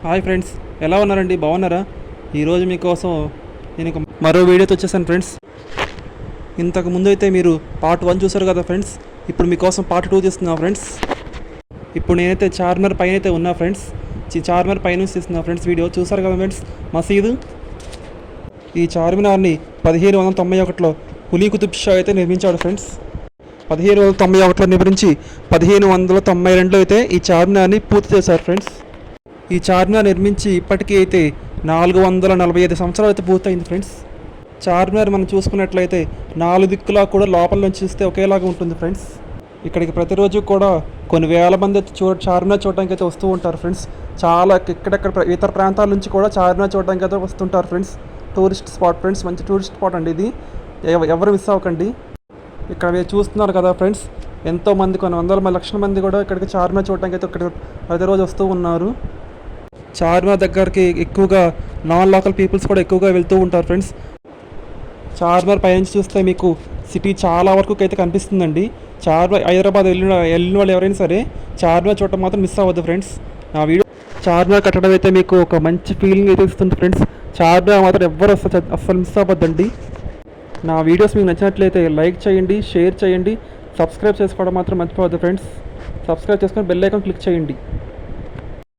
Hi friends, ఎలా ఉన్నారండి? బాగున్నారా? ఈరోజు మీకోసం నేను మరో వీడియోతో వచ్చేసాను ఫ్రెండ్స్. ఇంతకు ముందు అయితే మీరు పార్ట్ 1 చూసారు కదా ఫ్రెండ్స్. ఇప్పుడు మీకోసం పార్ట్ 2 తీస్తున్నా ఫ్రెండ్స్. ఇప్పుడు నేనైతే చార్మినార్ పైన అయితే ఉన్నా ఫ్రెండ్స్. చార్మినార్ పైన నుంచి తీస్తున్నా ఫ్రెండ్స్. వీడియో చూసారు కదా ఫ్రెండ్స్. మసీదు, ఈ చార్మినార్ని 1791లో కులీ కుతుబ్ షా అయితే నిర్మించాడు ఫ్రెండ్స్. 1791లో నిర్మించి 1592లో అయితే ఈ చార్మినార్ని పూర్తి చేశారు ఫ్రెండ్స్. ఈ చార్మినార్ నిర్మించి ఇప్పటికీ అయితే 445 సంవత్సరాలు అయితే పూర్తయింది ఫ్రెండ్స్. చార్మినార్ మనం చూసుకున్నట్లయితే 4 దిక్కులా కూడా లోపల నుంచి చూస్తే ఒకేలాగా ఉంటుంది ఫ్రెండ్స్. ఇక్కడికి ప్రతిరోజు కూడా కొన్ని వేల మంది చార్మినార్ చూడడానికి అయితే వస్తూ ఉంటారు ఫ్రెండ్స్. చాలా ఇక్కడెక్కడ ఇతర ప్రాంతాల నుంచి కూడా చార్మినార్ చూడడానికి అయితే వస్తుంటారు ఫ్రెండ్స్. టూరిస్ట్ స్పాట్ ఫ్రెండ్స్, మంచి టూరిస్ట్ స్పాట్ అండి ఇది. ఎవరు మిస్ అవ్వకండి. ఇక్కడ మీరు చూస్తున్నారు కదా ఫ్రెండ్స్, ఎంతోమంది, కొన్ని వందల లక్షల మంది కూడా ఇక్కడికి చార్మినార్ చూడడానికి అయితే ఇక్కడ ప్రతిరోజు వస్తూ ఉన్నారు. చార్మినార్ దగ్గరికి ఎక్కువగా నాన్ లోకల్ పీపుల్స్ కూడా ఎక్కువగా వెళ్తూ ఉంటారు ఫ్రెండ్స్. చార్మినార్ పైనుంచి చూస్తే మీకు సిటీ చాలా వరకు అయితే కనిపిస్తుందండి. హైదరాబాద్ వెళ్ళిన వాళ్ళు ఎవరైనా సరే చార్మినార్ చూడటం మాత్రం మిస్ అవ్వద్దు ఫ్రెండ్స్. నా వీడియో చార్మినార్ కట్టడం అయితే మీకు ఒక మంచి ఫీలింగ్ అయితే ఇస్తుంది ఫ్రెండ్స్. చార్మినార్ మాత్రం ఎవ్వరు అస్సలు మిస్ అవ్వద్దండి. నా వీడియోస్ మీకు నచ్చినట్లయితే లైక్ చేయండి, షేర్ చేయండి, సబ్స్క్రైబ్ చేసుకోవడం మాత్రం మర్చిపోవద్దు ఫ్రెండ్స్. సబ్స్క్రైబ్ చేసుకొని బెల్ ఐకాన్ క్లిక్ చేయండి.